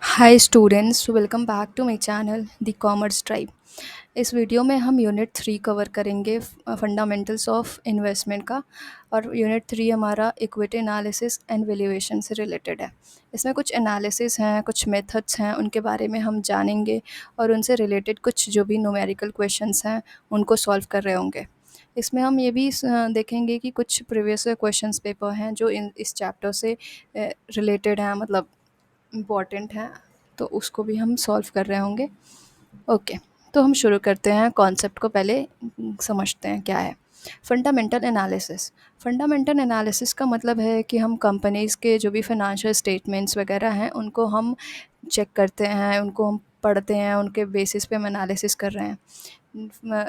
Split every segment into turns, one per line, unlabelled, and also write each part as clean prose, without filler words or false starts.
Hi students, welcome back to my channel the commerce tribe. इस video में हम unit 3 cover करेंगे, fundamentals of investment का। और यूनिट 3 हमारा इक्विटी एनालिसिस एंड वैल्यूएशन से रिलेटेड है। इसमें कुछ एनालिसिस हैं, कुछ मेथड्स हैं, उनके बारे में हम जानेंगे और उनसे रिलेटेड कुछ जो भी न्यूमेरिकल क्वेश्चंस हैं उनको सॉल्व कर रहे होंगे। इसमें हम ये भी देखेंगे कि कुछ प्रीवियस क्वेश्चंस पेपर हैं जो इस चैप्टर से रिलेटेड हैं, मतलब इम्पॉर्टेंट हैं, तो उसको भी हम सॉल्व कर रहे होंगे। ओके, तो हम शुरू करते हैं। कॉन्सेप्ट को पहले समझते हैं क्या है फंडामेंटल एनालिसिस। फंडामेंटल एनालिसिस का मतलब है कि हम कंपनीज़ के जो भी फाइनेंशियल स्टेटमेंट्स वगैरह हैं उनको हम चेक करते हैं, उनको हम पढ़ते हैं, उनके बेसिस पे हम एनालिसिस कर रहे हैं।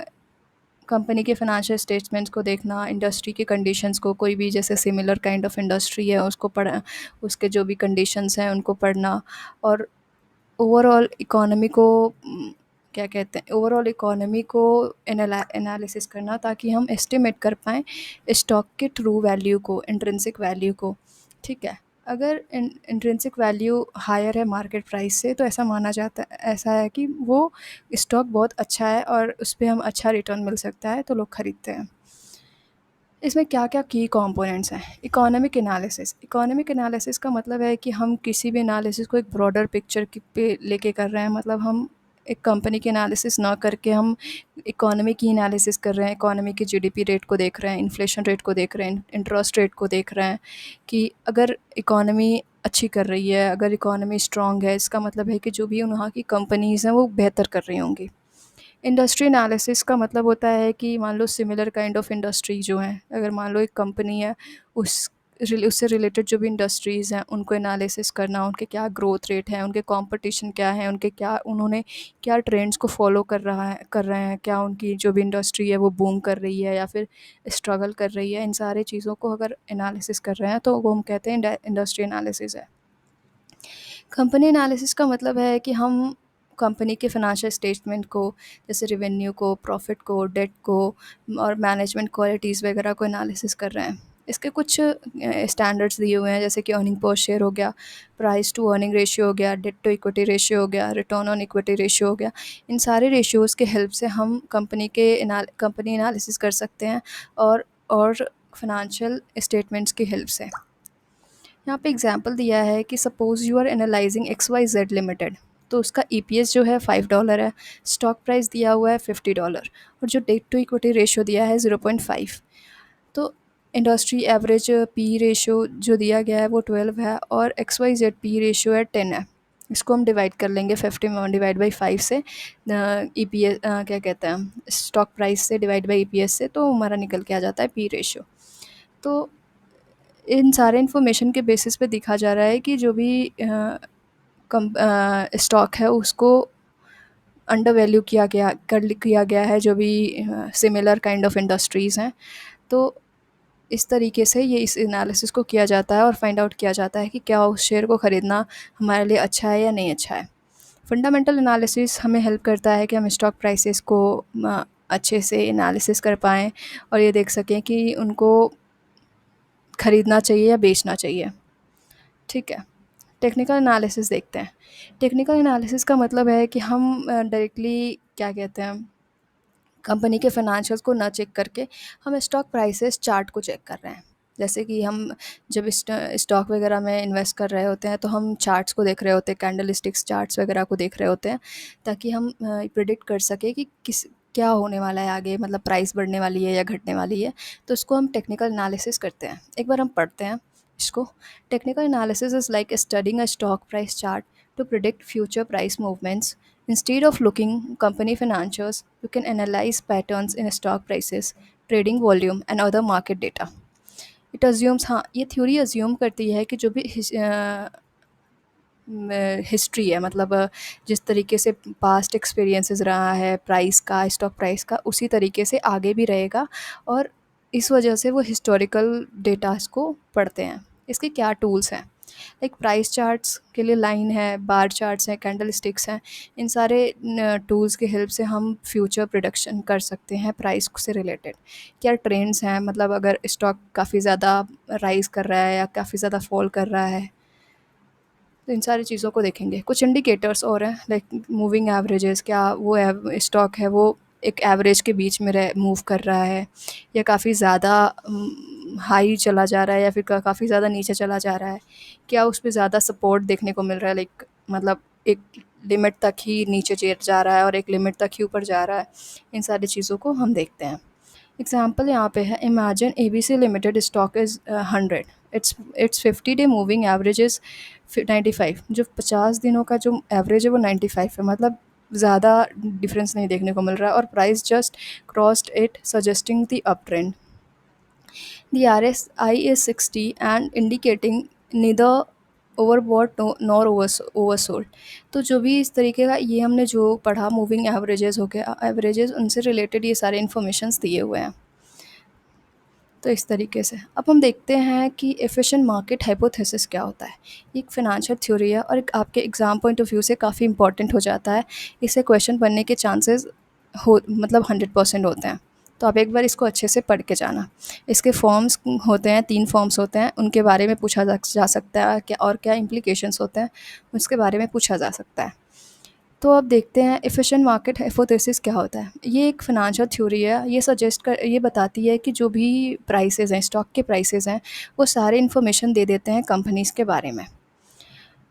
कंपनी के फाइनेंशियल स्टेटमेंट्स को देखना, इंडस्ट्री की कंडीशंस को, कोई भी जैसे सिमिलर काइंड ऑफ इंडस्ट्री है उसको पढ़, उसके जो भी कंडीशंस हैं उनको पढ़ना। और ओवरऑल इकोनॉमी को क्या कहते हैं, ओवरऑल इकोनॉमी को एनालिसिस करना ताकि हम एस्टिमेट कर पाएँ स्टॉक के ट्रू वैल्यू को, इंट्रिंसिक वैल्यू को। ठीक है, अगर इंट्रिंसिक वैल्यू हायर है मार्केट प्राइस से तो ऐसा माना जाता है, ऐसा है कि वो स्टॉक बहुत अच्छा है और उस पर हम अच्छा रिटर्न मिल सकता है, तो लोग खरीदते हैं। इसमें क्या क्या की कंपोनेंट्स हैं। Economic analysis. इकोनॉमिक एनालिसिस का मतलब है कि हम किसी भी एनालिसिस को एक ब्रॉडर पिक्चर की पे लेके कर रहे हैं। मतलब हम एक कंपनी की एनालिसिस ना करके हम इकोनॉमी की एनालिसिस कर रहे हैं। इकोनॉमी की जीडीपी रेट को देख रहे हैं, इन्फ्लेशन रेट को देख रहे हैं, इंटरेस्ट रेट को देख रहे हैं कि अगर इकोनॉमी अच्छी कर रही है, अगर इकोनॉमी स्ट्रॉन्ग है, इसका मतलब है कि जो भी वहाँ की कंपनीज़ हैं वो बेहतर कर रही होंगी। इंडस्ट्री एनालिसिस का मतलब होता है कि मान लो सिमिलर काइंड ऑफ इंडस्ट्री जो हैं, अगर मान लो एक कंपनी है, उससे रिलेटेड जो भी इंडस्ट्रीज़ हैं उनको एनालिसिस करना, उनके क्या ग्रोथ रेट है, उनके कंपटीशन क्या है, उनके क्या, उन्होंने क्या ट्रेंड्स को फॉलो कर रहे हैं, क्या उनकी जो भी इंडस्ट्री है वो बूम कर रही है या फिर स्ट्रगल कर रही है। इन सारी चीज़ों को अगर एनालिसिस कर रहे हैं तो वो हम कहते हैं इंडस्ट्री एनालिसिस है। कंपनी एनालिसिस का मतलब है कि हम कंपनी के फाइनेंशियल स्टेटमेंट को, जैसे रेवेन्यू को, प्रॉफिट को, डेट को और मैनेजमेंट क्वालिटीज़ वगैरह को एनालिसिस कर रहे हैं। इसके कुछ स्टैंडर्ड्स दिए हुए हैं, जैसे कि अर्निंग पर शेयर हो गया, प्राइस टू अर्निंग रेशियो हो गया, डेट टू इक्विटी रेशियो हो गया, रिटर्न ऑन इक्विटी रेशियो हो गया। इन सारे रेशियोज़ के हेल्प से हम कंपनी एनालिसिस कर सकते हैं और फाइनेंशियल स्टेटमेंट्स की हेल्प से। यहाँ पे एग्जांपल दिया है कि suppose you are analysing X Y Z limited, तो उसका ईपीएस जो है $5 है, स्टॉक प्राइस दिया हुआ है $50 और जो डेट टू इक्विटी रेशियो दिया है 0.5। तो इंडस्ट्री एवरेज पी रेशियो जो दिया गया है वो 12 है और X Y Z P ratio है 10 है। इसको हम डिवाइड कर लेंगे 50 में डिवाइड बाई 5 से, ईपीएस क्या कहते हैं, स्टॉक प्राइस से डिवाइड बाई ईपीएस से, तो हमारा निकल के आ जाता है पी रेशियो। तो इन सारे इन्फॉर्मेशन के बेसिस पे देखा जा रहा है कि जो भी स्टॉक है उसको अंडर वैल्यू किया गया है, जो भी सिमिलर काइंड ऑफ इंडस्ट्रीज़ हैं। तो इस तरीके से ये इस एनालिसिस को किया जाता है और फाइंड आउट किया जाता है कि क्या उस शेयर को ख़रीदना हमारे लिए अच्छा है या नहीं अच्छा है। फंडामेंटल एनालिसिस हमें हेल्प करता है कि हम स्टॉक प्राइसेस को अच्छे से एनालिसिस कर पाएँ और ये देख सकें कि उनको ख़रीदना चाहिए या बेचना चाहिए। ठीक है, टेक्निकल एनालिसिस देखते हैं। टेक्निकल एनालिसिस का मतलब है कि हम डायरेक्टली क्या कहते हैं, कंपनी के फाइनेंशियल्स को ना चेक करके हम स्टॉक प्राइसेस चार्ट को चेक कर रहे हैं। जैसे कि हम जब स्टॉक वगैरह में इन्वेस्ट कर रहे होते हैं तो हम चार्ट्स को देख रहे होते हैं, कैंडल स्टिक्स चार्ट्स वगैरह को देख रहे होते हैं, ताकि हम प्रिडिक्ट कर सकें कि क्या होने वाला है आगे, मतलब प्राइस बढ़ने वाली है या घटने वाली है। तो उसको हम टेक्निकल एनालिसिस करते हैं। एक बार हम पढ़ते हैं इसको। Technical analysis is like studying a stock price chart to predict future price movements. Instead of looking company financials, you can analyze patterns in stock prices, trading volume and other market data. It assumes, हाँ, ये theory assume करती है कि जो भी history है, मतलब जिस तरीके से पास्ट एक्सपीरियंसेस रहा है प्राइस का, स्टॉक प्राइस का, उसी तरीके से आगे भी रहेगा। और इस वजह से वो हिस्टोरिकल डेटास को पढ़ते हैं। इसके क्या टूल्स हैं, लाइक प्राइस चार्ट्स के लिए लाइन है, बार चार्ट्स हैं, कैंडल स्टिक्स हैं। इन सारे टूल्स के हेल्प से हम फ्यूचर प्रिडिक्शन कर सकते हैं प्राइस से रिलेटेड। क्या ट्रेंड्स हैं, मतलब अगर स्टॉक काफ़ी ज़्यादा राइज़ कर रहा है या काफ़ी ज़्यादा फॉल कर रहा है। तो इन सारी चीज़ों को देखेंगे। कुछ इंडिकेटर्स और हैं लाइक मूविंग एवरेजेस, क्या वो स्टॉक है वो एक एवरेज के बीच में मूव कर रहा है या काफ़ी ज़्यादा हाई चला जा रहा है या फिर काफ़ी ज़्यादा नीचे चला जा रहा है, क्या उस पे ज़्यादा सपोर्ट देखने को मिल रहा है, लाइक मतलब एक लिमिट तक ही नीचे जा रहा है और एक लिमिट तक ही ऊपर जा रहा है। इन सारी चीज़ों को हम देखते हैं। एग्जाम्पल यहाँ पे है, imagine ABC limited stock is 100, it's 50 day moving average is 95। जो 50 दिनों का जो एवरेज है वो 95 है, मतलब ज़्यादा डिफरेंस नहीं देखने को मिल रहा है और price just crossed it suggesting the up trend. The RSI is 60 and indicating neither overbought nor oversold। तो जो भी इस तरीके का ये हमने जो पढ़ा मूविंग एवरेजेस हो गया, एवरेजेस उनसे रिलेटेड ये सारे इन्फॉर्मेशंस दिए हुए हैं। तो इस तरीके से अब हम देखते हैं कि एफिशिएंट मार्केट हाइपोथेसिस क्या होता है। ये एक फ़ाइनेंशियल थ्योरी है और एक आपके एग्ज़ाम पॉइंट ऑफ व्यू से काफ़ी इंपॉर्टेंट हो जाता है। इससे क्वेश्चन बनने के चांसेस हो मतलब 100% होते हैं। तो आप एक बार इसको अच्छे से पढ़ के जाना। इसके फॉर्म्स होते हैं, 3 फॉर्म्स होते हैं, उनके बारे में पूछा जा सकता है क्या और क्या इम्प्लीकेशंस होते हैं, उसके बारे में पूछा जा सकता है। तो अब देखते हैं एफिशिएंट मार्केट हाइपोथेसिस क्या होता है। ये एक फ़ाइनेंशियल थ्योरी है। ये बताती है कि जो भी प्राइसेस हैं, स्टॉक के प्राइसेस हैं, वो सारे इन्फॉर्मेशन दे देते हैं कंपनीज़ के बारे में।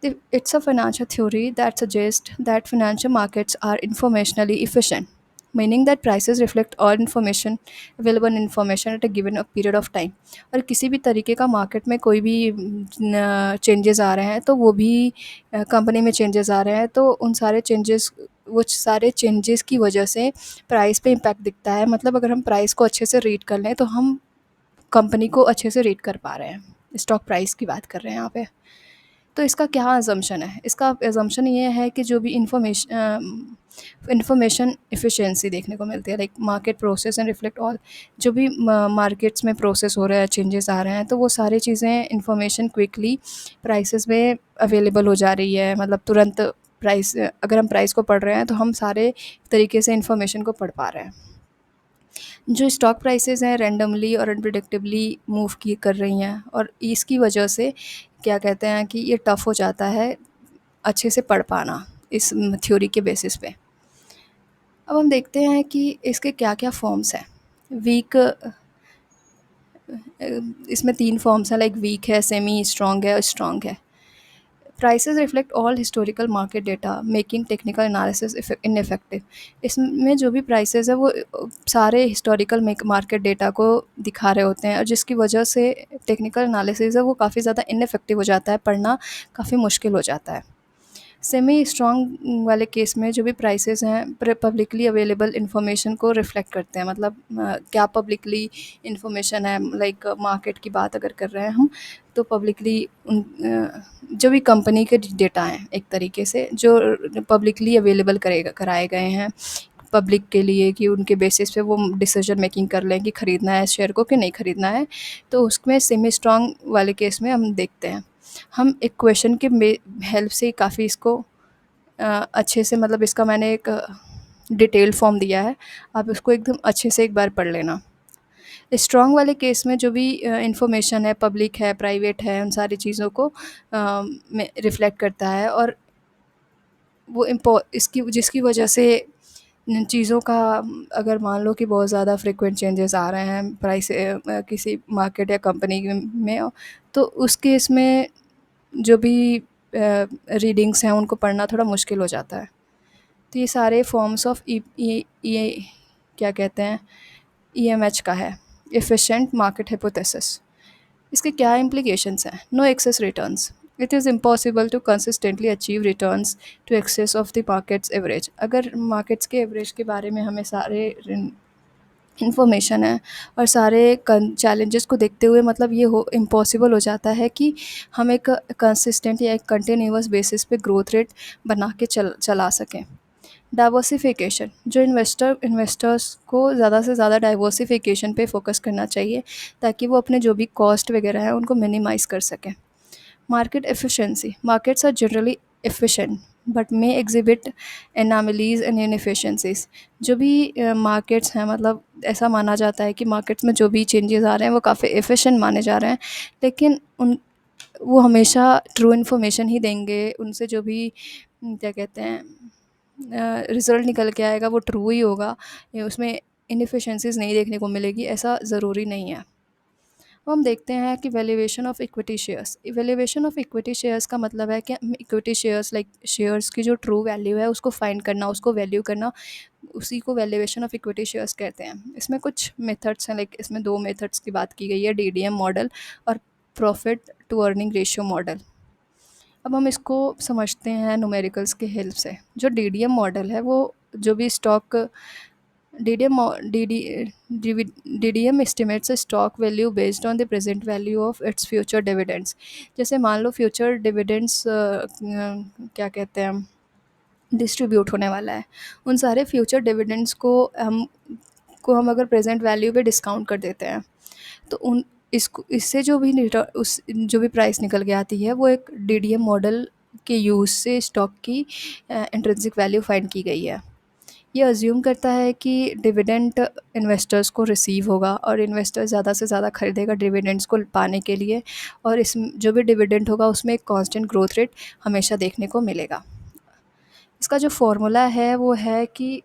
It's a financial theory that suggests that financial markets are informationally efficient, meaning that prices reflect all information available information at a given period of time। और किसी भी तरीके का मार्केट में कोई भी चेंजेस आ रहे हैं तो वो भी कंपनी में चेंजेस आ रहे हैं तो उन सारे चेंजेस की वजह से प्राइस पे इम्पैक्ट दिखता है। मतलब अगर हम प्राइस को अच्छे से रीड कर लें तो हम कंपनी को अच्छे से रीड कर पा रहे हैं। स्टॉक प्राइस की बात कर रहे हैं यहाँ पे। तो इसका क्या अज़म्पशन है? इसका अज़म्पशन ये है कि जो भी इन्फॉर्मेशन एफिशिएंसी देखने को मिलती है, like market process and reflect all. जो भी मार्केट्स में प्रोसेस हो रहा है, चेंजेस आ रहे हैं, तो वो सारी चीज़ें इन्फॉर्मेशन क्विकली प्राइसेस में अवेलेबल हो जा रही है। मतलब तुरंत प्राइस, अगर हम प्राइस को पढ़ रहे हैं तो हम सारे तरीके से इन्फॉर्मेशन को पढ़ पा रहे हैं। जो स्टॉक प्राइसेस हैं रैंडमली और अनप्रेडिक्टेबली मूव की कर रही हैं और इसकी वजह से क्या कहते हैं कि ये टफ़ हो जाता है अच्छे से पढ़ पाना इस थ्योरी के बेसिस पे। अब हम देखते हैं कि इसके क्या-क्या फॉर्म्स हैं। वीक, इसमें 3 फॉर्म्स हैं, लाइक वीक है, सेमी स्ट्रॉन्ग है और स्ट्रॉन्ग है। Prices reflect all historical market data making technical analysis ineffective. इसमें जो भी प्राइसेस है वो सारे हिस्टोरिकल मार्केट डेटा को दिखा रहे होते हैं और जिसकी वजह से टेक्निकल एनालिसिस है वो काफ़ी ज़्यादा इनइफेक्टिव हो जाता है, पढ़ना काफ़ी मुश्किल हो जाता है। सेमी स्ट्रॉन्ग वाले केस में जो भी प्राइसेस हैं पब्लिकली अवेलेबल इन्फॉर्मेशन को रिफ्लेक्ट करते हैं। मतलब क्या पब्लिकली इन्फॉर्मेशन है, लाइक मार्केट की बात अगर कर रहे हैं हम तो पब्लिकली जो भी कंपनी के डेटा हैं एक तरीके से जो पब्लिकली अवेलेबल कराए गए हैं पब्लिक के लिए कि उनके बेसिस पे वो डिसीजन मेकिंग कर लें कि ख़रीदना है शेयर को कि नहीं ख़रीदना है। तो उसमें सेमी स्ट्रॉन्ग वाले केस में हम देखते हैं, हम एक क्वेश्चन के हेल्प से काफ़ी इसको अच्छे से, मतलब इसका मैंने एक डिटेल फॉर्म दिया है, आप इसको एकदम अच्छे से एक बार पढ़ लेना। स्ट्रॉन्ग वाले केस में जो भी इंफॉर्मेशन है, पब्लिक है, प्राइवेट है, उन सारी चीज़ों को में रिफ्लेक्ट करता है और वो इसकी जिसकी वजह से चीज़ों का, अगर मान लो कि बहुत ज़्यादा फ्रीक्वेंट चेंजेस आ रहे हैं प्राइस किसी मार्केट या कंपनी में, तो उस केस में जो भी रीडिंग्स हैं उनको पढ़ना थोड़ा मुश्किल हो जाता है। तो ये सारे फॉर्म्स ऑफ क्या कहते हैं EMH का है, एफिशिएंट मार्केट हाइपोथेसिस। इसके क्या इम्प्लीकेशंस हैं? No excess returns, it is impossible to consistently achieve returns to excess of the markets average. अगर मार्केट्स के एवरेज के बारे में हमें सारे इन्फॉर्मेशन है और सारे चैलेंजेस को देखते हुए, मतलब ये हो इम्पॉसिबल हो जाता है कि हम एक कंसिस्टेंट या एक कंटिन्यूअस बेसिस पे ग्रोथ रेट बना के चला सकें। डाइवर्सिफिकेशन, जो इन्वेस्टर्स को ज़्यादा से ज़्यादा डाइवर्सिफिकेशन पे फोकस करना चाहिए ताकि वो अपने जो भी कॉस्ट वगैरह हैं उनको मिनिमाइज़ कर सकें। Market efficiency, markets are generally efficient but may exhibit anomalies and inefficiencies. जो भी मार्केट्स हैं, मतलब ऐसा माना जाता है कि मार्केट्स में जो भी चेंजेस आ रहे हैं वो काफ़ी एफिशिएंट माने जा रहे हैं, लेकिन वो हमेशा ट्रू इन्फॉर्मेशन ही देंगे, उनसे जो भी क्या कहते हैं रिज़ल्ट निकल के आएगा वो ट्रू ही होगा, उसमें इनएफिशिएंसीज़ नहीं देखने को मिलेगी, ऐसा ज़रूरी नहीं है। अब हम देखते हैं कि valuation of equity shares. Valuation of equity shares का मतलब है कि इक्विटी शेयर्स लाइक शेयर्स की जो ट्रू वैल्यू है उसको फाइंड करना, उसको वैल्यू करना, उसी को वैल्यूएशन ऑफ इक्विटी शेयर्स कहते हैं। इसमें कुछ मेथड्स हैं, लाइक इसमें 2 मेथड्स की बात की गई है, डीडीएम मॉडल और profit to earning ratio model. अब हम इसको समझते हैं न्यूमेरिकल्स के हेल्प से। जो डीडीएम मॉडल है वो जो भी stock DDM DDM estimates stock value based on the present value of its future dividends. जैसे मान लो फ्यूचर डिविडेंड्स क्या कहते हैं डिस्ट्रीब्यूट होने वाला है, उन सारे फ्यूचर डिविडेंड्स को हम अगर प्रेजेंट वैल्यू पे डिस्काउंट कर देते हैं, तो उन इसको इससे जो भी उस जो भी प्राइस निकल के आती है वो एक डीडीएम मॉडल के यूज़ से स्टॉक की इंट्रिंसिक वैल्यू फाइंड की गई है। ये अज्यूम करता है कि डिविडेंड इन्वेस्टर्स को रिसीव होगा और इन्वेस्टर ज़्यादा से ज़्यादा खरीदेगा डिविडेंड्स को पाने के लिए, और इस जो भी डिविडेंड होगा उसमें एक कांस्टेंट ग्रोथ रेट हमेशा देखने को मिलेगा। इसका जो फॉर्मूला है वो है कि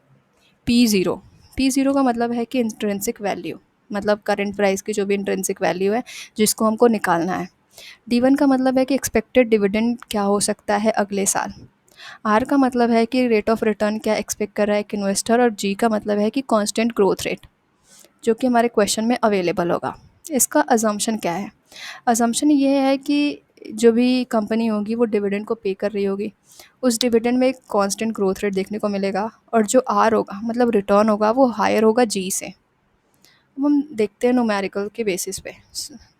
P0। P0 का मतलब है कि इंट्रिंसिक वैल्यू, मतलब करंट प्राइस की जो भी इंट्रिंसिक वैल्यू है जिसको हमको निकालना है। D1 का मतलब है कि एक्सपेक्टेड डिविडेंड क्या हो सकता है अगले साल। R का मतलब है कि रेट ऑफ रिटर्न क्या एक्सपेक्ट कर रहा है एक इन्वेस्टर, और G का मतलब है कि कांस्टेंट ग्रोथ रेट जो कि हमारे क्वेश्चन में अवेलेबल होगा। इसका अजम्पशन क्या है? अजम्पशन ये है कि जो भी कंपनी होगी वो डिविडेंड को पे कर रही होगी, उस डिविडेंड में एक कांस्टेंट ग्रोथ रेट देखने को मिलेगा, और जो आर होगा मतलब रिटर्न होगा वो हायर होगा जी से। अब हम देखते हैं न्यूमेरिकल के बेसिस पे।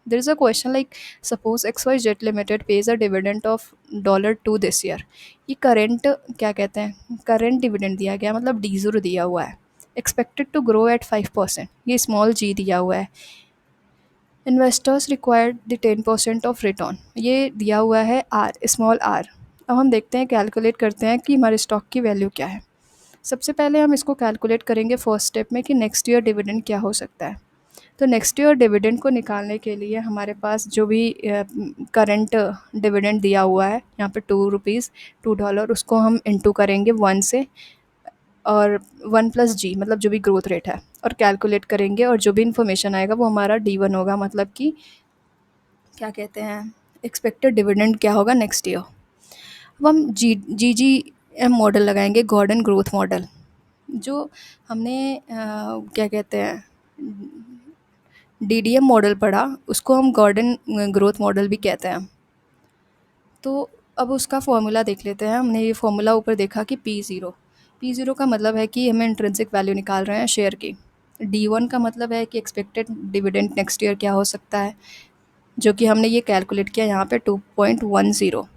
There is a question like suppose X Y Z limited pays a dividend of $2 this year. ये करेंट क्या कहते हैं, करेंट डिविडेंड दिया गया, मतलब D0 दिया हुआ है। एक्सपेक्टेड टू ग्रो एट 5%, ये स्मॉल जी दिया हुआ है। Investors required the 10% of return, ये दिया हुआ है आर, स्मॉल आर। अब हम देखते हैं, कैलकुलेट करते हैं कि हमारे स्टॉक की वैल्यू क्या है। सबसे पहले हम इसको कैलकुलेट करेंगे फर्स्ट स्टेप में कि नेक्स्ट ईयर डिविडेंड क्या हो सकता है। तो नेक्स्ट ईयर डिविडेंड को निकालने के लिए हमारे पास जो भी करंट डिविडेंड दिया हुआ है यहाँ पे ₹2, $2, उसको हम इंटू करेंगे 1 से, और 1+G मतलब जो भी ग्रोथ रेट है, और कैलकुलेट करेंगे, और जो भी इन्फॉर्मेशन आएगा वो हमारा D1 होगा, मतलब कि क्या कहते हैं एक्सपेक्टेड डिविडेंड क्या होगा नेक्स्ट ईयर। अब हम GGM मॉडल लगाएंगे, गॉर्डन ग्रोथ मॉडल। जो हमने क्या कहते हैं DDM मॉडल पढ़ा, उसको हम गॉर्डन ग्रोथ मॉडल भी कहते हैं। तो अब उसका फॉर्मूला देख लेते हैं। हमने ये फॉर्मूला ऊपर देखा कि P0 का मतलब है कि हमें इंट्रिंसिक वैल्यू निकाल रहे हैं शेयर की। D1 का मतलब है कि एक्सपेक्टेड डिविडेंड नेक्स्ट ईयर क्या हो सकता है, जो कि हमने ये कैलकुलेट किया यहाँ पे 2.10,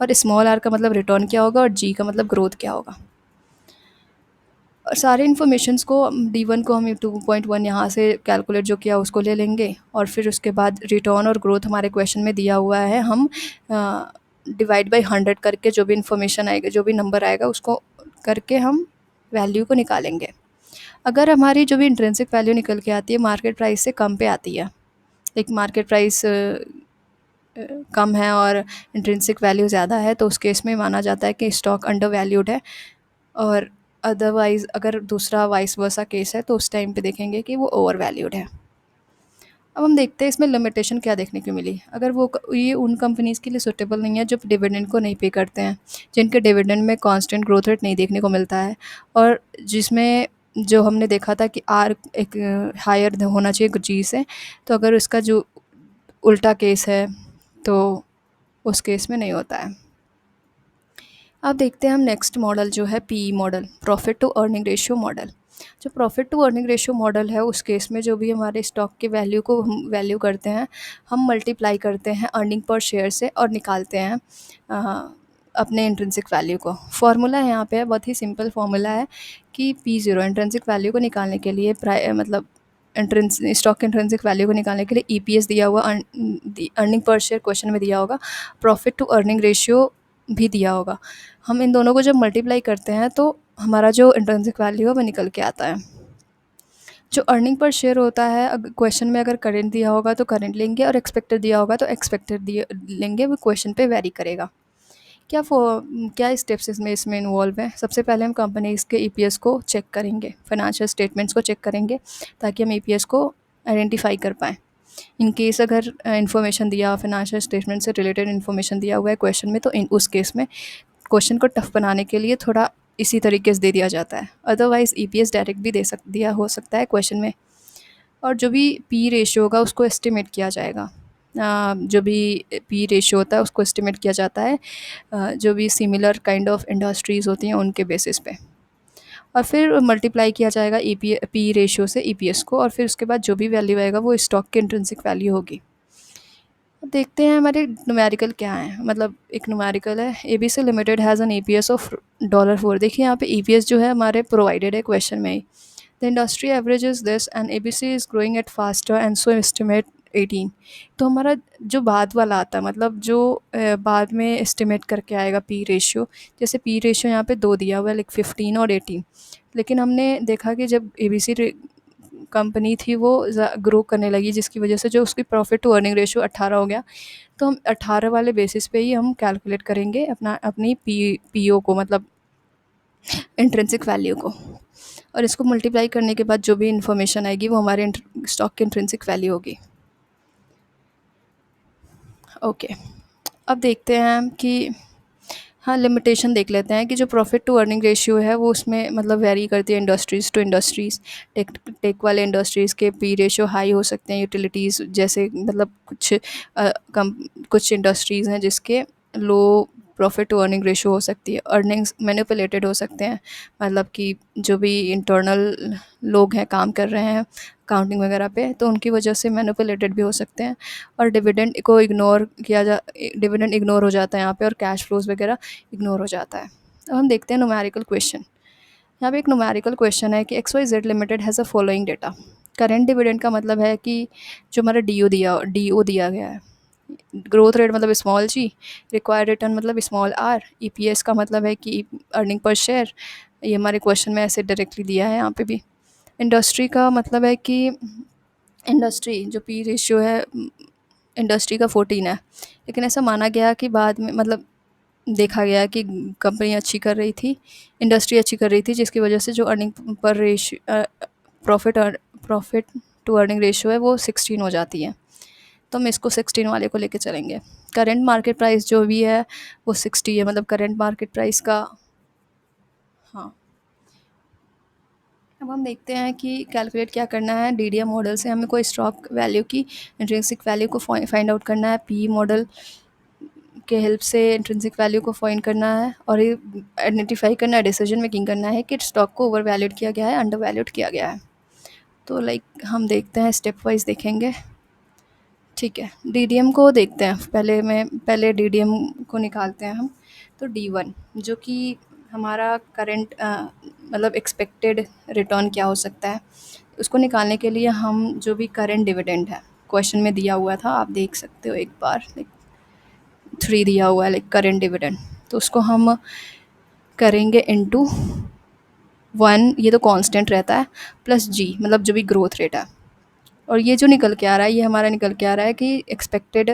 और स्मॉल आर का मतलब रिटर्न क्या होगा, और जी का मतलब ग्रोथ क्या होगा। और सारे इन्फॉर्मेशंस को D1 को हम 2.1 यहाँ से कैलकुलेट जो किया उसको ले लेंगे, और फिर उसके बाद रिटर्न और ग्रोथ हमारे क्वेश्चन में दिया हुआ है, हम डिवाइड बाई 100 करके जो भी इन्फॉर्मेशन आएगा, जो भी नंबर आएगा उसको करके हम वैल्यू को निकालेंगे। अगर हमारी जो भी इंट्रिंसिक वैल्यू निकल के आती है मार्केट प्राइस से कम पे आती है, एक मार्केट प्राइस कम है और इंट्रिंसिक वैल्यू ज़्यादा है, तो उस केस में माना जाता है कि स्टॉक अंडर वैल्यूड है। और अदरवाइज़ अगर दूसरा वाइस वर्सा केस है तो उस टाइम पे देखेंगे कि वो ओवर वैल्यूड है। अब हम देखते हैं इसमें लिमिटेशन क्या देखने को मिली। अगर ये उन कंपनीज़ के लिए सूटेबल नहीं है जो डिविडेंड को नहीं पे करते हैं, जिनके डिविडेंड में कांस्टेंट ग्रोथ रेट नहीं देखने को मिलता है, और जिसमें जो हमने देखा था कि आर एक हायर होना चाहिए जी से, तो अगर उसका जो उल्टा केस है तो उस केस में नहीं होता है। अब देखते हैं हम नेक्स्ट मॉडल जो है PE model, profit to earning ratio model. जो profit to earning ratio model है उस केस में जो भी हमारे स्टॉक के वैल्यू को हम वैल्यू करते हैं, हम मल्टीप्लाई करते हैं अर्निंग पर शेयर से और निकालते हैं अपने इंट्रिंसिक वैल्यू को। फार्मूला है यहाँ पे बहुत ही सिंपल फार्मूला है कि P0 इंट्रिंसिक वैल्यू को निकालने के लिए मतलब स्टॉक इंट्रिंसिक वैल्यू को निकालने के लिए EPS दिया हुआ, अर्निंग पर शेयर क्वेश्चन में दिया होगा, प्रॉफिट टू अर्निंग रेशियो भी दिया होगा। हम इन दोनों को जब मल्टीप्लाई करते हैं तो हमारा जो इंट्रिंसिक वैल्यू है वो निकल के आता है। जो अर्निंग पर शेयर होता है, क्वेश्चन में अगर करंट दिया होगा तो करंट लेंगे और एक्सपेक्टेड दिया होगा तो एक्सपेक्टेड दिए लेंगे, वो क्वेश्चन पे वेरी करेगा। क्या स्टेप्स इसमें इसमें इन्वॉल्व हैं। सबसे पहले हम कंपनीज़ के ईपीएस को चेक करेंगे, फाइनेंशियल स्टेटमेंट्स को चेक करेंगे, ताकि हम ईपीएस को आइडेंटिफाई कर पाएँ। इन केस अगर इन्फॉर्मेशन दिया, फाइनेंशियल स्टेटमेंट से रिलेटेड इन्फॉर्मेशन दिया हुआ है क्वेश्चन में, तो इन उस केस में क्वेश्चन को टफ बनाने के लिए थोड़ा इसी तरीके से दे दिया जाता है। अदरवाइज़ ईपीएस डायरेक्ट भी दिया हो सकता है क्वेश्चन में। और जो भी पी रेशियो होगा उसको एस्टिमेट किया जाएगा। जो भी पी रेशियो होता है उसको एस्टिमेट किया जाता है जो भी सिमिलर काइंड ऑफ इंडस्ट्रीज़ होती हैं उनके बेसिस पे, और फिर मल्टीप्लाई किया जाएगा पी रेशियो से ईपीएस को, और फिर उसके बाद जो भी वैल्यू आएगा वो स्टॉक की इंट्रिंसिक वैल्यू होगी। अब देखते हैं हमारे न्यूमेरिकल क्या है। मतलब एक न्यूमेरिकल है, ABC limited has an EPS of $4। देखिए यहाँ पे ईपीएस जो है हमारे प्रोवाइडेड है क्वेश्चन में ही। The industry average is this and ABC is growing at faster and so estimate 18। तो हमारा जो बाद वाला आता है, मतलब जो बाद में एस्टिमेट करके आएगा पी रेशियो, जैसे पी रेशियो यहाँ पे 2 दिया हुआ है, लाइक 15 और 18। लेकिन हमने देखा कि जब एबीसी कंपनी थी वो ग्रो करने लगी, जिसकी वजह से जो उसकी प्रॉफिट टू अर्निंग रेशियो 18 हो गया। तो हम 18 वाले बेसिस पे ही हम कैलकुलेट करेंगे अपनी पीओ को, मतलब इंट्रिंसिक वैल्यू को, और इसको मल्टीप्लाई करने के बाद जो भी इन्फॉर्मेशन आएगी वो हमारे स्टॉक की इंट्रिंसिक वैल्यू होगी। ओके, अब देखते हैं हम कि हाँ, लिमिटेशन देख लेते हैं कि जो प्रॉफिट टू अर्निंग रेशियो है वो उसमें मतलब वेरी करती है इंडस्ट्रीज़ टू इंडस्ट्रीज़। टेक वाले इंडस्ट्रीज़ के पी रेशियो हाई हो सकते हैं, यूटिलिटीज़ जैसे, मतलब कुछ इंडस्ट्रीज़ हैं जिसके लो प्रॉफिट टू अर्निंग रेशियो हो सकती है। अर्निंग्स मैनिपुलेटेड हो सकते हैं, मतलब कि जो भी इंटरनल लोग हैं काम कर रहे हैं अकाउंटिंग वगैरह पे, तो उनकी वजह से मैनिपुलेटेड भी हो सकते हैं। और डिविडेंड इग्नोर हो जाता है यहाँ पे, और कैश फ्लोज वगैरह इग्नोर हो जाता है। अब हम देखते हैं न्यूमेरिकल क्वेश्चन। यहाँ पे एक न्यूमेरिकल क्वेश्चन है कि X Y Z limited has a following data. Current dividend का मतलब है कि जो हमारा डी ओ दिया गया है, ग्रोथ रेट मतलब स्मॉल जी, रिक्वायर्ड रिटर्न मतलब स्मॉल आर, ईपीएस का मतलब है कि अर्निंग पर शेयर, ये हमारे क्वेश्चन में ऐसे डायरेक्टली दिया है यहाँ पे भी। इंडस्ट्री का मतलब है कि इंडस्ट्री जो पी रेशियो है इंडस्ट्री का 14 है, लेकिन ऐसा माना गया कि बाद में, मतलब देखा गया कि कंपनी अच्छी कर रही थी, इंडस्ट्री अच्छी कर रही थी, जिसकी वजह से जो अर्निंग पर ratio profit to earning ratio है वो 16 हो जाती है। तो हम इसको 16 वाले को लेके चलेंगे। करंट मार्केट प्राइस जो भी है वो 60 है, मतलब करंट मार्केट प्राइस का। हाँ, अब हम देखते हैं कि कैलकुलेट क्या करना है। डीडीएम मॉडल से हमें कोई स्टॉक वैल्यू की इंट्रिंसिक वैल्यू को फाइंड आउट करना है। पी मॉडल के हेल्प से इंट्रिंसिक वैल्यू को फाइंड करना है, और ये आइडेंटिफाई करना है, डिसीजन मेकिंग करना है कि स्टॉक को ओवर वैल्यूड किया गया है, अंडर वैल्यूड किया गया है। तो लाइक हम देखते हैं, स्टेप वाइज देखेंगे। ठीक है, डीडीएम को देखते हैं। पहले डीडीएम को निकालते हैं हम। तो डी1 जो कि हमारा करंट मतलब एक्सपेक्टेड रिटर्न क्या हो सकता है, उसको निकालने के लिए हम जो भी करंट डिविडेंड है क्वेश्चन में दिया हुआ था, आप देख सकते हो एक बार, लाइक 3 दिया हुआ है लाइक करंट डिविडेंड, तो उसको हम करेंगे इनटू 1, ये तो कांस्टेंट रहता है, प्लस जी मतलब जो भी ग्रोथ रेट है। और ये जो निकल के आ रहा है, ये हमारा निकल के आ रहा है कि एक्सपेक्टेड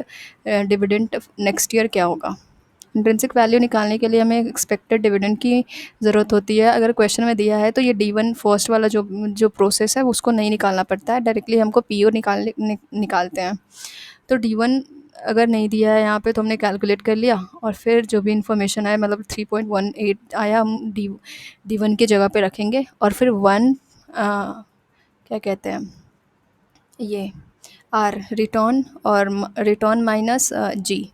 डिविडेंड नेक्स्ट ईयर क्या होगा। इंट्रिंसिक वैल्यू निकालने के लिए हमें एक्सपेक्टेड डिविडेंड की ज़रूरत होती है। अगर क्वेश्चन में दिया है तो ये डी1 फर्स्ट वाला जो प्रोसेस है उसको नहीं निकालना पड़ता है, डायरेक्टली हमको पीओ निकालते हैं। तो डी1 अगर नहीं दिया है यहाँ पे तो हमने कैलकुलेट कर लिया, और फिर जो भी इन्फॉर्मेशन आए, मतलब 3.18 आया, हम डी1 की जगह पे रखेंगे, और फिर 1 क्या कहते हैं ये आर रिटर्न, और रिटर्न माइनस जी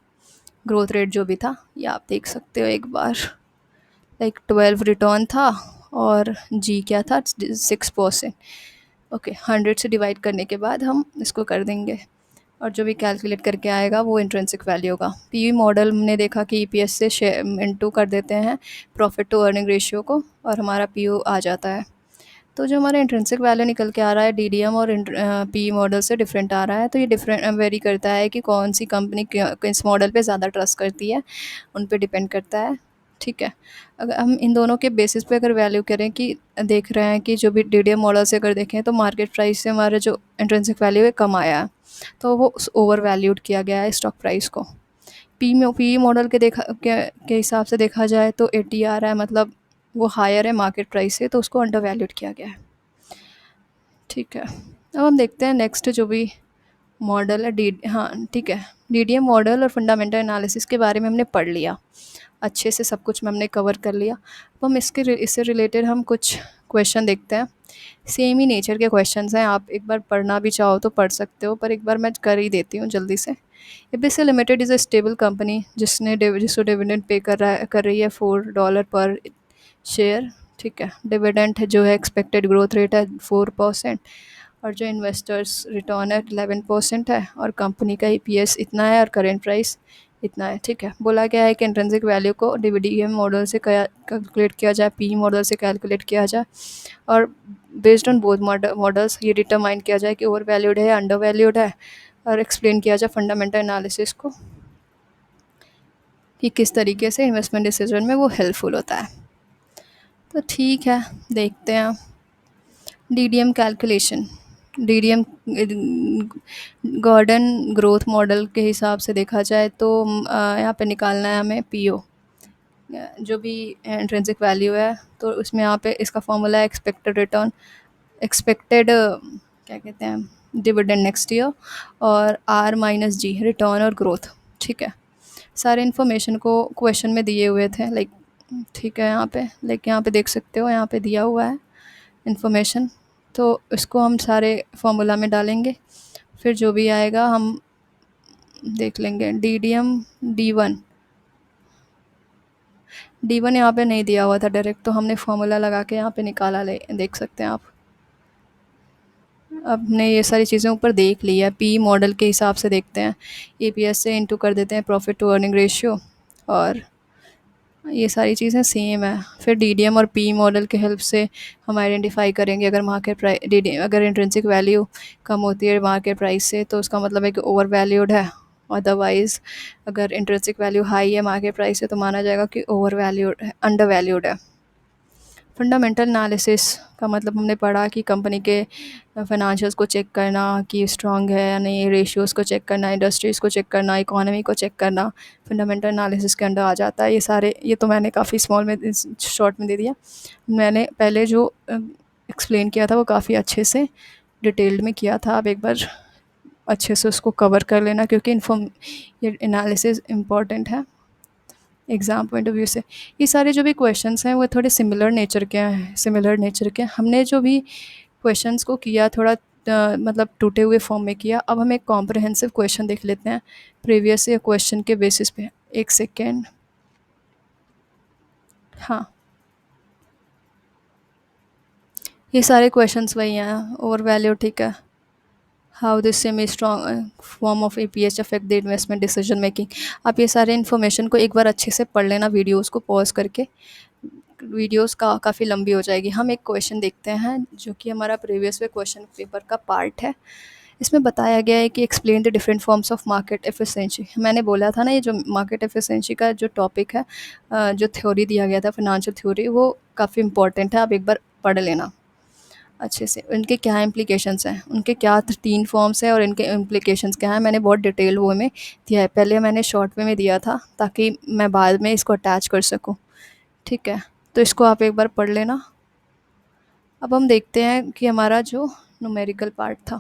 ग्रोथ रेट जो भी था, ये आप देख सकते हो एक बार, लाइक 12 रिटर्न था और जी क्या था 6%। ओके, 100 से डिवाइड करने के बाद हम इसको कर देंगे, और जो भी कैलकुलेट करके आएगा वो इंट्रिंसिक वैल्यू होगा। पीवी मॉडल हमने देखा कि ईपीएस से इनटू कर देते हैं प्रॉफिट टू अर्निंग रेशियो को, और हमारा पीओ आ जाता है। तो जो हमारा इंट्रिंसिक वैल्यू निकल के आ रहा है डीडीएम और पी मॉडल से डिफरेंट आ रहा है, तो ये डिफरेंट वेरी करता है कि कौन सी कंपनी किस मॉडल पे ज़्यादा ट्रस्ट करती है, उन पे डिपेंड करता है। ठीक है। अगर हम इन दोनों के बेसिस पे अगर वैल्यू करें कि देख रहे हैं कि जो भी डीडीएम मॉडल से अगर देखें तो मार्केट प्राइस से हमारा जो इंट्रिंसिक वैल्यू है कम आया है, तो वो ओवर वैल्यूड किया गया है स्टॉक प्राइस को। पी मॉडल के हिसाब से देखा जाए तो 80 आ रहा है, मतलब वो हायर है मार्केट प्राइस से, तो उसको अंडर वैल्यूड किया गया है। ठीक है। अब हम देखते हैं नेक्स्ट जो भी मॉडल है डी हाँ ठीक है। डीडीएम मॉडल और फंडामेंटल एनालिसिस के बारे में हमने पढ़ लिया अच्छे से, सब कुछ हमने कवर कर लिया। अब हम इससे रिलेटेड हम कुछ क्वेश्चन देखते हैं। सेम ही नेचर के क्वेश्चंस हैं, आप एक बार पढ़ना भी चाहो तो पढ़ सकते हो, पर एक बार मैं कर ही देती हूँ जल्दी से। ABC limited is a stable company जिसको डिविडेंड पे कर रही है $4 पर शेयर। ठीक है। डिविडेंड है जो है एक्सपेक्टेड ग्रोथ रेट है 4%, और जो इन्वेस्टर्स रिटर्न है 11% है, और कंपनी का ईपीएस इतना है और करेंट प्राइस इतना है। ठीक है। बोला गया है कि इंट्रिंसिक वैल्यू को डीडीएम मॉडल से कैलकुलेट किया जाए, पी मॉडल से कैलकुलेट किया जाए, और बेस्ड ऑन बोथ मॉडल्स ये डिटरमाइन किया जाए कि ओवर वैल्यूड है या अंडर वैल्यूड है, और एक्सप्लेन किया जाए फंडामेंटल एनालिसिस को कि किस तरीके से इन्वेस्टमेंट डिसीजन में वो हेल्पफुल होता है। तो ठीक है, देखते हैं। DDM calculation, DDM Gordon growth model के हिसाब से देखा जाए तो यहाँ पे निकालना है हमें पीओ, जो भी इंट्रिंसिक वैल्यू है, तो उसमें यहाँ पे इसका फॉर्मूला है एक्सपेक्टेड रिटर्न, एक्सपेक्टेड क्या कहते हैं डिविडेंड नेक्स्ट ईयर, और आर माइनस जी रिटर्न और ग्रोथ। ठीक है। सारे इन्फॉर्मेशन को क्वेश्चन में दिए हुए थे, लाइक ठीक है यहाँ पे, लाइक यहाँ पे देख सकते हो, यहाँ पे दिया हुआ है इन्फॉर्मेशन, तो इसको हम सारे फार्मूला में डालेंगे, फिर जो भी आएगा हम देख लेंगे। डी वन यहाँ पे नहीं दिया हुआ था डायरेक्ट, तो हमने फार्मूला लगा के यहाँ पे निकाला, ले देख सकते हैं आप। अब हमने ये सारी चीज़ें ऊपर देख ली है, पी मॉडल के हिसाब से देखते हैं, ईपीएस से इनटू कर देते हैं प्रॉफिट टू अर्निंग रेशियो, और ये सारी चीज़ें सेम है। फिर डीडीएम और पी मॉडल के हेल्प से हम आइडेंटिफाई करेंगे अगर मार्केट प्राइस अगर इंट्रिंसिक वैल्यू कम होती है मार्केट प्राइस से, तो उसका मतलब है कि ओवर वैल्यूड है। अदरवाइज़ अगर इंट्रिंसिक वैल्यू हाई है मार्केट प्राइस से, तो माना जाएगा कि ओवर वैल्यूड है, अंडर वैल्यूड है। फंडामेंटल एनालिसिस का मतलब हमने पढ़ा कि कंपनी के फाइनेंशियल्स को चेक करना कि स्ट्रांग है या नहीं, रेशियोज़ को चेक करना, इंडस्ट्रीज़ को चेक करना, इकोनॉमी को चेक करना, फंडामेंटल एनालिसिस के अंडर आ जाता है। ये सारे, ये तो मैंने काफ़ी स्मॉल में शॉर्ट में दे दिया। मैंने पहले जो एक्सप्लेन किया था वो काफ़ी अच्छे से डिटेल्ड में किया था, आप एक बार अच्छे से उसको कवर कर लेना, क्योंकि ये एनालिसिस इम्पॉर्टेंट है एग्ज़ाम पॉइंट ऑफ व्यू से। ये सारे जो भी क्वेश्चंस हैं वो थोड़े सिमिलर नेचर के हमने जो भी क्वेश्चंस को किया थोड़ा मतलब टूटे हुए फॉर्म में किया। अब हम एक कॉम्प्रहेंसिव क्वेश्चन देख लेते हैं प्रीवियस ईयर क्वेश्चन के बेसिस पे। एक सेकेंड। हाँ, ये सारे क्वेश्चंस वही हैं, ओवर वैल्यू। ठीक है। How this semi strong form of EPS affect the investment decision making. आप ये सारे इन्फॉर्मेशन को एक बार अच्छे से पढ़ लेना, वीडियोस को पॉज करके, वीडियोस का काफ़ी लंबी हो जाएगी। हम एक क्वेश्चन देखते हैं जो कि हमारा प्रीवियस वे क्वेश्चन पेपर का पार्ट है। इसमें बताया गया है कि explain the different forms of market efficiency. मैंने बोला था ना, ये जो मार्केट एफिशिएंसी का जो टॉपिक है, जो थ्योरी दिया गया था फाइनेंशियल थ्योरी, वो काफ़ी इंपॉर्टेंट है, आप एक बार पढ़ लेना अच्छे से। उनके क्या इम्प्लीकेशंस हैं, उनके क्या 3 फॉर्म्स हैं और इनके इम्प्लीकेशंस क्या हैं, मैंने बहुत डिटेल वो में दिया है। पहले मैंने शॉर्ट में दिया था ताकि मैं बाद में इसको अटैच कर सकूँ। ठीक है। तो इसको आप एक बार पढ़ लेना। अब हम देखते हैं कि हमारा जो न्यूमेरिकल पार्ट था,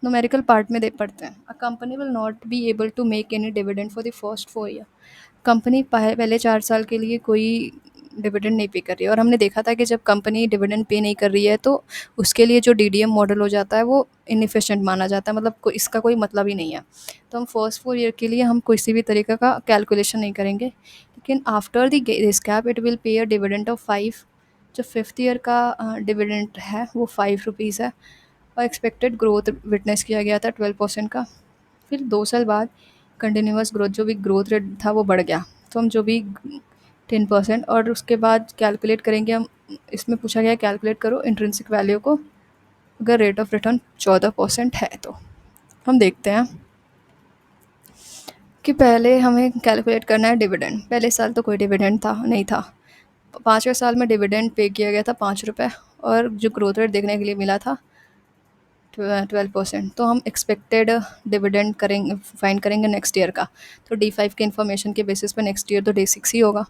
न्यूमेरिकल पार्ट में देख पढ़ते हैं। A company will not be able to make any dividend for the first 4 year. Company पहले 4 साल के लिए कोई डिविडेंड नहीं पे कर रही है, और हमने देखा था कि जब कंपनी डिविडेंड पे नहीं कर रही है तो उसके लिए जो डीडीएम मॉडल हो जाता है वो इनएफिशिएंट माना जाता है, मतलब इसका कोई मतलब ही नहीं है। तो हम फर्स्ट 4 ईयर के लिए हम किसी भी तरीके का कैलकुलेशन नहीं करेंगे, लेकिन after the this cap it will pay a dividend of 5। जो 5th ईयर का डिविडेंड है वो 5 रुपीज़ है, और एक्सपेक्टेड ग्रोथ विटनेस किया गया था 12% का। फिर 2 साल बाद कंटिन्यूस ग्रोथ, जो भी ग्रोथ रेट था वो बढ़ गया, तो हम जो भी 10%, और उसके बाद कैलकुलेट करेंगे हम। इसमें पूछा गया कैलकुलेट करो इंट्रिंसिक वैल्यू को अगर रेट ऑफ रिटर्न 14% है। तो हम देखते हैं कि पहले हमें कैलकुलेट करना है डिविडेंड। पहले साल तो कोई डिविडेंड था नहीं था, 5वें साल में डिविडेंड पे किया गया था 5 रुपये, और जो ग्रोथ रेट देखने के लिए मिला था 12%। तो हम एक्सपेक्टेड डिविडेंड करेंगे, फाइंड करेंगे नेक्स्ट ईयर का। तो D5 के इन्फॉर्मेशन के बेसिस पे नेक्स्ट ईयर तो D6 ही होगा।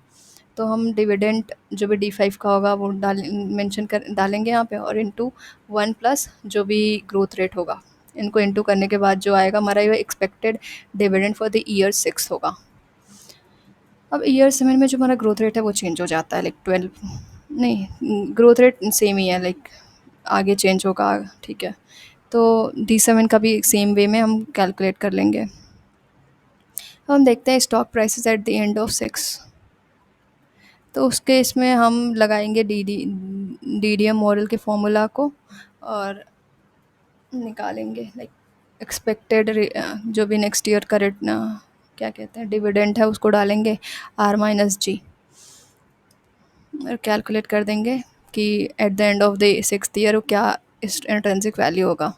तो हम डिविडेंड जो भी D5 का होगा वो मेंशन कर डालेंगे यहाँ पे, और इंटू 1 प्लस जो भी ग्रोथ रेट होगा, इनको इंटू करने के बाद जो आएगा हमारा ये expected dividend for the year 6 होगा। अब ईयर 7 में जो हमारा ग्रोथ रेट है वो चेंज हो जाता है, लाइक 12 नहीं, ग्रोथ रेट सेम ही है, लाइक आगे चेंज होगा, ठीक है। तो D7 का भी सेम वे में हम कैलकुलेट कर लेंगे। अब हम देखते हैं stock prices eight the end of 6। तो उस केस में हम लगाएंगे DDM मॉडल के फॉर्मूला को, और निकालेंगे लाइक एक्सपेक्टेड जो भी नेक्स्ट ईयर का रेट क्या कहते हैं डिविडेंड है उसको डालेंगे R-G, और कैलकुलेट कर देंगे कि at the end of the 6th year क्या इंट्रिंसिक वैल्यू होगा।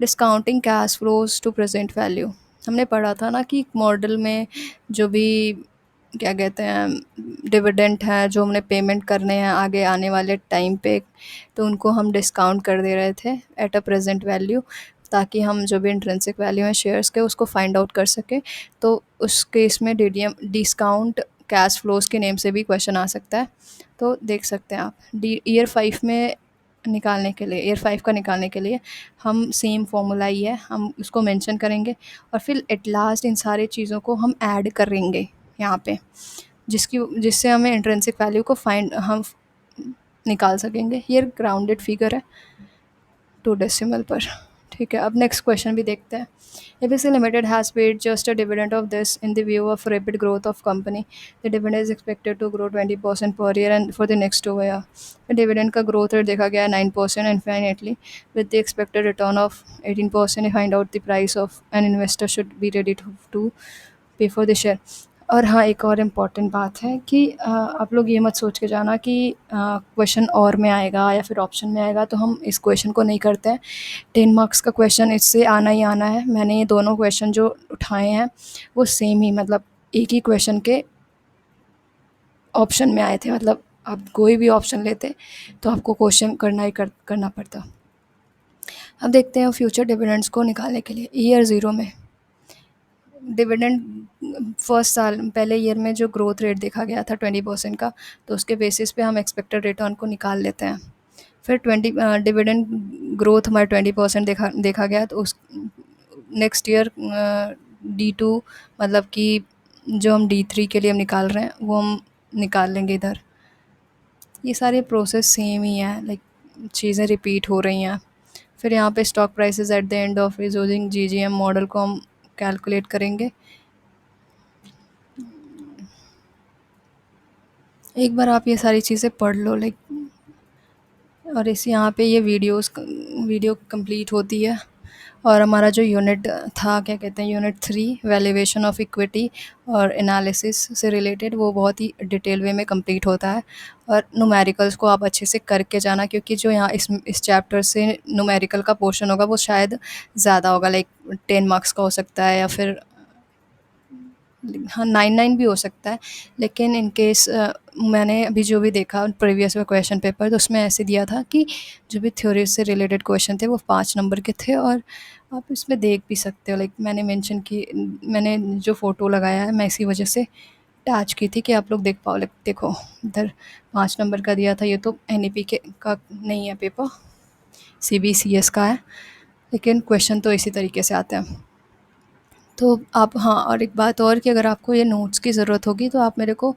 Discounting cash flows to present value, हमने पढ़ा था ना कि मॉडल में जो भी क्या कहते हैं डिविडेंड है जो हमने पेमेंट करने हैं आगे आने वाले टाइम पे, तो उनको हम डिस्काउंट कर दे रहे थे एट अ प्रेजेंट वैल्यू, ताकि हम जो भी इंट्रिंसिक वैल्यू है शेयर्स के उसको फाइंड आउट कर सकें। तो उस केस में DDM डिस्काउंट कैश फ्लोज के नेम से भी क्वेश्चन आ सकता है। तो देख सकते हैं आप ईयर 5 में निकालने के लिए, ईयर 5 का निकालने के लिए हम सेम फॉर्मूला ही है, हम उसको मेंशन करेंगे, और फिर एट लास्ट इन सारी चीज़ों को हम ऐड करेंगे यहाँ पे, जिससे हमें इंट्रिंसिक वैल्यू को फाइंड हम निकाल सकेंगे। ये ग्राउंडेड फिगर है 2 डेसिमल पर, ठीक है। अब नेक्स्ट क्वेश्चन भी देखते हैं। ABC Limited has paid just a dividend of this in the view of rapid growth of company. The dividend is expected to grow 20% per year and for the next 2 year. The dividend का growth rate देखा गया है 9% infinitely with the expected return of 18%. Find out the price of an investor should be ready to pay for the share. और हाँ, एक और important बात है कि आप लोग ये मत सोच के जाना कि क्वेश्चन और में आएगा या फिर ऑप्शन में आएगा, तो हम इस क्वेश्चन को नहीं करते हैं। 10 मार्क्स का क्वेश्चन इससे आना ही आना है। मैंने ये दोनों क्वेश्चन जो उठाए हैं वो सेम ही, मतलब एक ही क्वेश्चन के ऑप्शन में आए थे, मतलब आप कोई भी ऑप्शन लेते तो आपको क्वेश्चन करना पड़ता। अब देखते हैं फ्यूचर डिविडेंड्स को निकालने के लिए ईयर 0 में डिविडेंड फर्स्ट साल पहले ईयर में जो ग्रोथ रेट देखा गया था 20% का, तो उसके बेसिस पे हम एक्सपेक्टेड रिटर्न को निकाल लेते हैं। फिर 20 डिविडेंड ग्रोथ हमारा 20% देखा गया, तो उस नेक्स्ट ईयर D2 मतलब कि जो हम D3 के लिए हम निकाल रहे हैं वो हम निकाल लेंगे इधर। ये सारे प्रोसेस सेम ही हैं, लाइक चीज़ें रिपीट हो रही हैं। फिर यहाँ पे stock prices eight the end of using GGM model को हम कैलकुलेट करेंगे। एक बार आप ये सारी चीज़ें पढ़ लो, लाइक, और इस यहाँ पे ये वीडियो कंप्लीट होती है। और हमारा जो यूनिट था, क्या कहते हैं, यूनिट 3 वैल्यूएशन ऑफ इक्विटी और एनालिसिस से रिलेटेड, वो बहुत ही डिटेल वे में कंप्लीट होता है। और न्यूमेरिकल्स को आप अच्छे से करके जाना, क्योंकि जो यहाँ इस चैप्टर से न्यूमेरिकल का पोर्शन होगा वो शायद ज़्यादा होगा, लाइक 10 मार्क्स का हो सकता है, या फिर हाँ 9 भी हो सकता है। लेकिन इन केस मैंने अभी जो भी देखा प्रीवियस में क्वेश्चन पेपर, तो उसमें ऐसे दिया था कि जो भी थ्योरी से रिलेटेड क्वेश्चन थे वो 5 नंबर के थे। और आप इसमें देख भी सकते हो, लाइक मैंने मेंशन की, मैंने जो फ़ोटो लगाया है मैं इसी वजह से अटैच की थी कि आप लोग देख पाओ। लाइक देखो इधर 5 नंबर का दिया था, ये तो NEP का नहीं है पेपर, CBCS का है, लेकिन क्वेश्चन तो इसी तरीके से आते हैं। तो आप, हाँ, और एक बात और कि अगर आपको ये नोट्स की ज़रूरत होगी तो आप मेरे को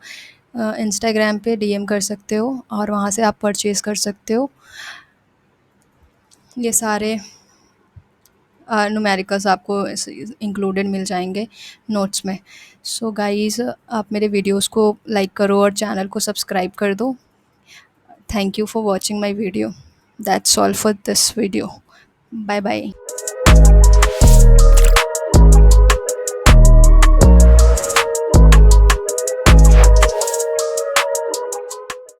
इंस्टाग्राम पे DM कर सकते हो, और वहाँ से आप परचेज़ कर सकते हो। ये सारे न्यूमेरिकल्स आपको इंक्लूडेड मिल जाएंगे नोट्स में। सो गाइज़, आप मेरे वीडियोस को लाइक करो और चैनल को सब्सक्राइब कर दो। Thank you for watching my video. That's all for this video. Bye bye.